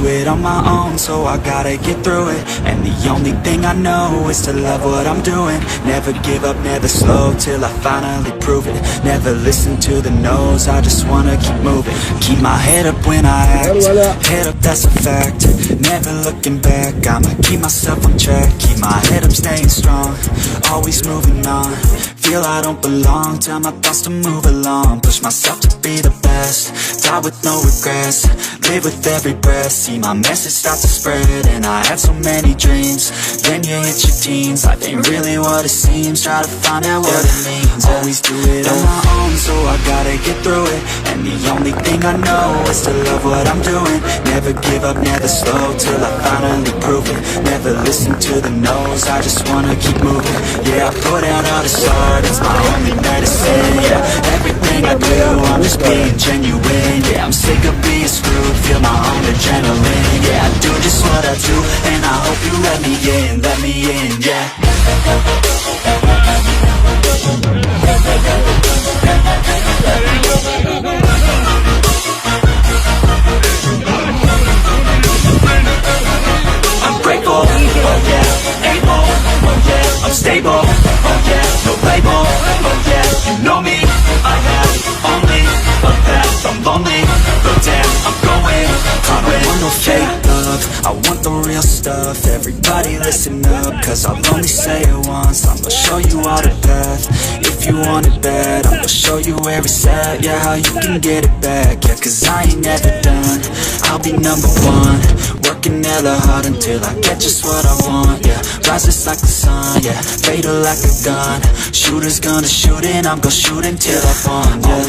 it on my own, so I gotta get through it. And the only thing I know is to love what I'm doing. Never give up, never slow, till I finally prove it. Never listen to the no's, I just wanna keep moving. Keep my head up when I act, head up, that's a fact. Never looking back, I'ma keep myself on track. Keep my head up, staying strong, always moving on. Feel I don't belong, tell my thoughts to move along. Push myself to be the best, die with no regrets. Live with every breath, see my message start to spread. And I had so many dreams, then you hit your teens. Life ain't really what it seems, try to find out what it means. Always do it on my own, so I gotta get through it. And the only thing I know is to love what I'm doing. Never give up, never slow, till I finally prove it. Never listen to the no's, I just wanna keep moving. Yeah, I put out all this art, it's my only medicine. Yeah, everything I do, I'm just being genuine. Yeah, I'm sick of being screwed, feel my own adrenaline. Yeah, I do just what I do, and I hope you let me in, yeah. I'm grateful, oh yeah, able, oh yeah, I'm stable, oh yeah, no label, oh yeah, you know me, I have only a path, I'm lonely, but damn, I'm going, I don't want no fake love, I want the real stuff. Everybody listen up, cause I'll only say it once. I'ma show you all the path, if you want it bad. I'ma show you every set, yeah, how you can get it back. Yeah, cause I ain't never done, I'll be number one. Working hella hard until I get just what I want, yeah. Rises like the sun, yeah, fatal like a gun. Shooters gonna shoot and I'm gonna shoot until I won, yeah.